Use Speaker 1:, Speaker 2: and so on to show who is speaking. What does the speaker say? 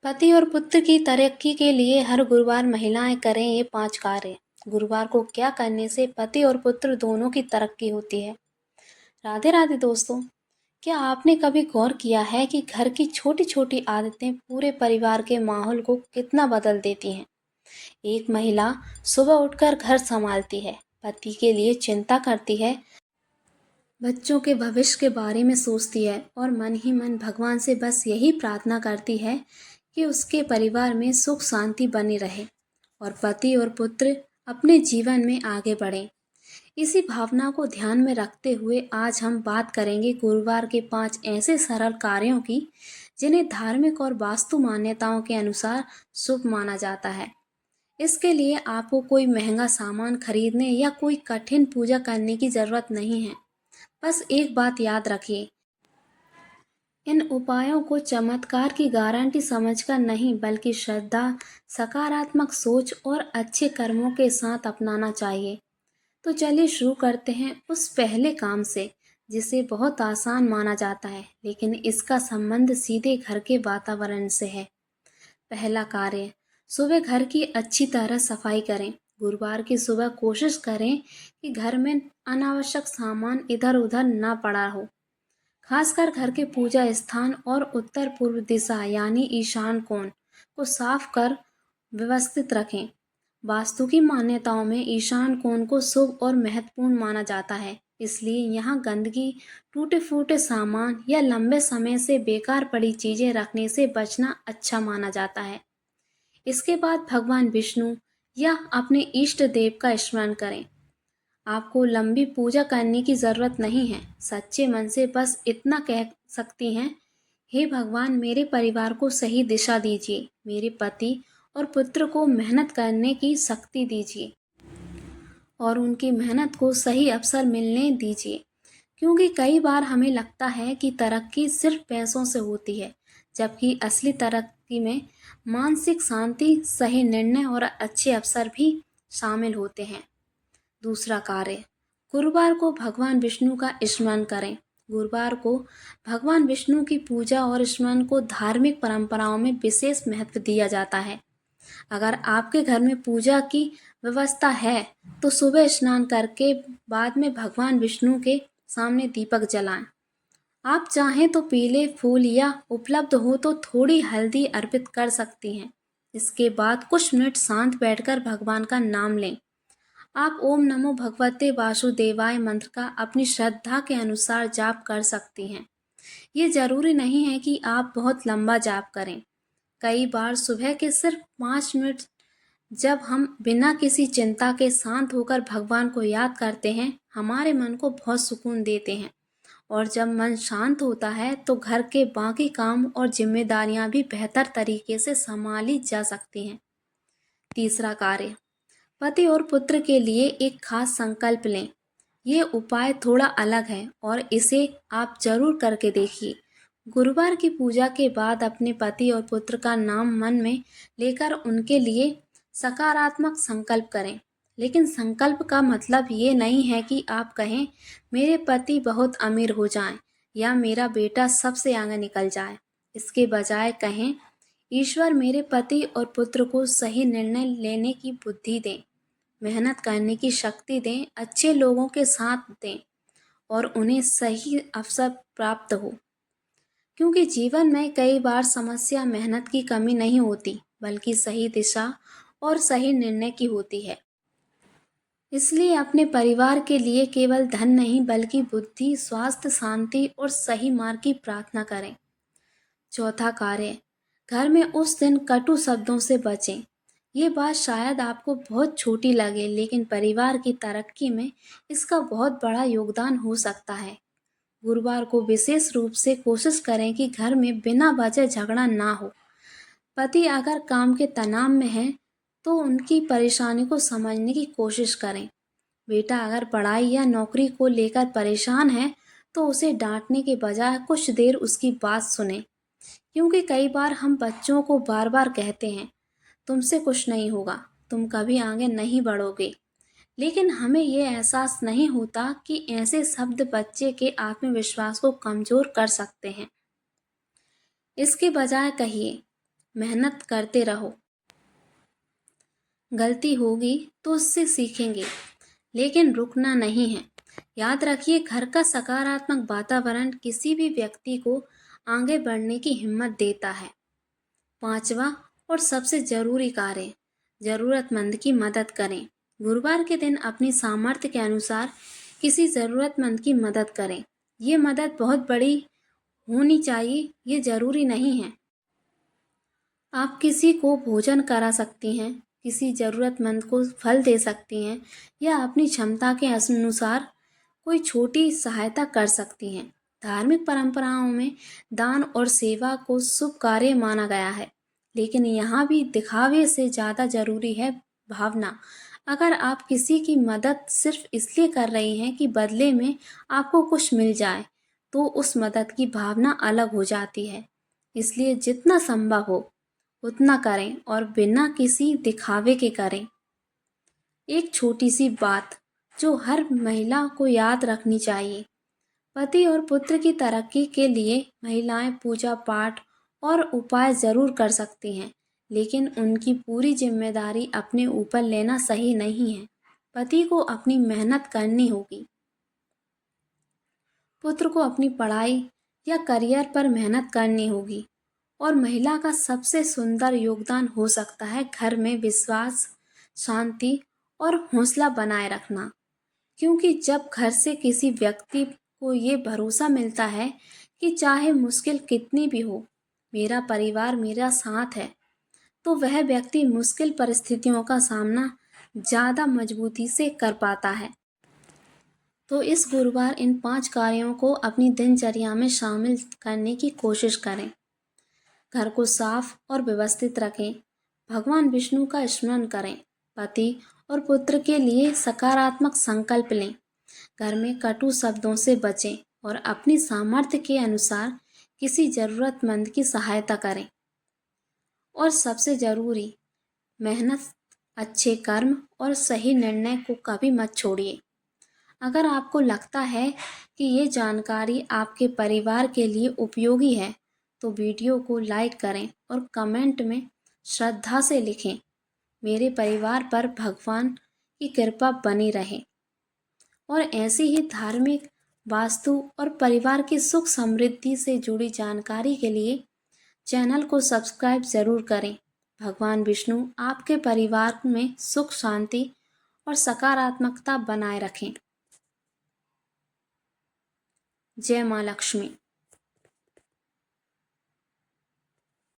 Speaker 1: पति और पुत्र की तरक्की के लिए हर गुरुवार महिलाएं करें ये 5 कार्य। गुरुवार को क्या करने से पति और पुत्र दोनों की तरक्की होती है। राधे राधे दोस्तों, क्या आपने कभी गौर किया है कि घर की छोटी छोटी आदतें पूरे परिवार के माहौल को कितना बदल देती हैं। एक महिला सुबह उठकर घर संभालती है, पति के लिए चिंता करती है, बच्चों के भविष्य के बारे में सोचती है और मन ही मन भगवान से बस यही प्रार्थना करती है कि उसके परिवार में सुख शांति बनी रहे और पति और पुत्र अपने जीवन में आगे बढ़ें। इसी भावना को ध्यान में रखते हुए आज हम बात करेंगे गुरुवार के 5 ऐसे सरल कार्यों की जिन्हें धार्मिक और वास्तु मान्यताओं के अनुसार शुभ माना जाता है। इसके लिए आपको कोई महंगा सामान खरीदने या कोई कठिन पूजा करने की जरूरत नहीं है। बस एक बात याद रखिए, इन उपायों को चमत्कार की गारंटी समझकर नहीं बल्कि श्रद्धा, सकारात्मक सोच और अच्छे कर्मों के साथ अपनाना चाहिए। तो चलिए शुरू करते हैं उस पहले काम से जिसे बहुत आसान माना जाता है, लेकिन इसका संबंध सीधे घर के वातावरण से है। पहला कार्य, सुबह घर की अच्छी तरह सफाई करें। गुरुवार की सुबह कोशिश करें कि घर में अनावश्यक सामान इधर उधर ना पड़ा हो। खासकर घर के पूजा स्थान और उत्तर पूर्व दिशा यानी ईशान कोण को साफ कर व्यवस्थित रखें। वास्तु की मान्यताओं में ईशान कोण को शुभ और महत्वपूर्ण माना जाता है, इसलिए यहाँ गंदगी, टूटे फूटे सामान या लंबे समय से बेकार पड़ी चीजें रखने से बचना अच्छा माना जाता है। इसके बाद भगवान विष्णु या अपने इष्ट देव का स्मरण करें। आपको लंबी पूजा करने की जरूरत नहीं है, सच्चे मन से बस इतना कह सकती हैं, हे भगवान मेरे परिवार को सही दिशा दीजिए, मेरे पति और पुत्र को मेहनत करने की शक्ति दीजिए और उनकी मेहनत को सही अवसर मिलने दीजिए। क्योंकि कई बार हमें लगता है कि तरक्की सिर्फ पैसों से होती है, जबकि असली तरक्की में मानसिक शांति, सही निर्णय और अच्छे अवसर भी शामिल होते हैं। दूसरा कार्य, गुरुवार को भगवान विष्णु का स्मरण करें। गुरुवार को भगवान विष्णु की पूजा और स्मरण को धार्मिक परंपराओं में विशेष महत्व दिया जाता है। अगर आपके घर में पूजा की व्यवस्था है तो सुबह स्नान करके बाद में भगवान विष्णु के सामने दीपक जलाएं। आप चाहें तो पीले फूल या उपलब्ध हो तो थोड़ी हल्दी अर्पित कर सकती हैं। इसके बाद कुछ मिनट शांत बैठकर भगवान का नाम लें। आप ओम नमो भगवते वासुदेवाय मंत्र का अपनी श्रद्धा के अनुसार जाप कर सकती हैं। ये जरूरी नहीं है कि आप बहुत लंबा जाप करें। कई बार सुबह के सिर्फ 5 मिनट जब हम बिना किसी चिंता के शांत होकर भगवान को याद करते हैं, हमारे मन को बहुत सुकून देते हैं। और जब मन शांत होता है तो घर के बाकी काम और जिम्मेदारियां भी बेहतर तरीके से संभाली जा सकती हैं। तीसरा कार्य, पति और पुत्र के लिए एक खास संकल्प लें। ये उपाय थोड़ा अलग है और इसे आप जरूर करके देखिए। गुरुवार की पूजा के बाद अपने पति और पुत्र का नाम मन में लेकर उनके लिए सकारात्मक संकल्प करें। लेकिन संकल्प का मतलब ये नहीं है कि आप कहें मेरे पति बहुत अमीर हो जाएं या मेरा बेटा सबसे आगे निकल जाए। इसके बजाय कहें ईश्वर मेरे पति और पुत्र को सही निर्णय लेने की बुद्धि दें, मेहनत करने की शक्ति दें, अच्छे लोगों के साथ दें और उन्हें सही अवसर प्राप्त हो। क्योंकि जीवन में कई बार समस्या मेहनत की कमी नहीं होती बल्कि सही दिशा और सही निर्णय की होती है। इसलिए अपने परिवार के लिए केवल धन नहीं बल्कि बुद्धि, स्वास्थ्य, शांति और सही मार्ग की प्रार्थना करें। चौथा कार्य, घर में उस दिन कटु शब्दों से बचें। ये बात शायद आपको बहुत छोटी लगे, लेकिन परिवार की तरक्की में इसका बहुत बड़ा योगदान हो सकता है। गुरुवार को विशेष रूप से कोशिश करें कि घर में बिना वजह झगड़ा ना हो। पति अगर काम के तनाव में है तो उनकी परेशानी को समझने की कोशिश करें। बेटा अगर पढ़ाई या नौकरी को लेकर परेशान है तो उसे डांटने के बजाय कुछ देर उसकी बात सुने। क्योंकि कई बार हम बच्चों को बार बार कहते हैं तुमसे कुछ नहीं होगा, तुम कभी आगे नहीं बढ़ोगे, लेकिन हमें ये एहसास नहीं होता कि ऐसे शब्द बच्चे के आत्मविश्वास को कमजोर कर सकते हैं। इसके बजाय कहिए मेहनत करते रहो। गलती होगी तो उससे सीखेंगे, लेकिन रुकना नहीं है। याद रखिए, घर का सकारात्मक वातावरण किसी भी व्यक्ति को आगे बढ़ने की हिम्मत देता है। पांचवा और सबसे जरूरी कार्य, जरूरतमंद की मदद करें। गुरुवार के दिन अपनी सामर्थ्य के अनुसार किसी जरूरतमंद की मदद करें। ये मदद बहुत बड़ी होनी चाहिए, ये जरूरी नहीं है। आप किसी को भोजन करा सकती हैं, किसी ज़रूरतमंद को फल दे सकती हैं, या अपनी क्षमता के अनुसार कोई छोटी सहायता कर सकती हैं। धार्मिक परंपराओं में दान और सेवा को शुभ कार्य माना गया है, लेकिन यहाँ भी दिखावे से ज़्यादा ज़रूरी है भावना। अगर आप किसी की मदद सिर्फ इसलिए कर रही हैं कि बदले में आपको कुछ मिल जाए, तो उस मदद की भावना अलग हो जाती है। इसलिए जितना संभव हो उतना करें और बिना किसी दिखावे के करें। एक छोटी सी बात जो हर महिला को याद रखनी चाहिए, पति और पुत्र की तरक्की के लिए महिलाएं पूजा पाठ और उपाय जरूर कर सकती हैं, लेकिन उनकी पूरी जिम्मेदारी अपने ऊपर लेना सही नहीं है। पति को अपनी मेहनत करनी होगी, पुत्र को अपनी पढ़ाई या करियर पर मेहनत करनी होगी, और महिला का सबसे सुंदर योगदान हो सकता है घर में विश्वास, शांति और हौसला बनाए रखना। क्योंकि जब घर से किसी व्यक्ति को ये भरोसा मिलता है कि चाहे मुश्किल कितनी भी हो, मेरा परिवार मेरा साथ है, तो वह व्यक्ति मुश्किल परिस्थितियों का सामना ज़्यादा मजबूती से कर पाता है। तो इस गुरुवार इन 5 कार्यों को अपनी दिनचर्या में शामिल करने की कोशिश करें। घर को साफ और व्यवस्थित रखें, भगवान विष्णु का स्मरण करें, पति और पुत्र के लिए सकारात्मक संकल्प लें, घर में कटु शब्दों से बचें और अपनी सामर्थ्य के अनुसार किसी जरूरतमंद की सहायता करें। और सबसे जरूरी, मेहनत, अच्छे कर्म और सही निर्णय को कभी मत छोड़िए। अगर आपको लगता है कि ये जानकारी आपके परिवार के लिए उपयोगी है, तो वीडियो को लाइक करें और कमेंट में श्रद्धा से लिखें, मेरे परिवार पर भगवान की कृपा बनी रहे। और ऐसी ही धार्मिक, वास्तु और परिवार की सुख समृद्धि से जुड़ी जानकारी के लिए चैनल को सब्सक्राइब जरूर करें। भगवान विष्णु आपके परिवार में सुख, शांति और सकारात्मकता बनाए रखें। जय माँ लक्ष्मी।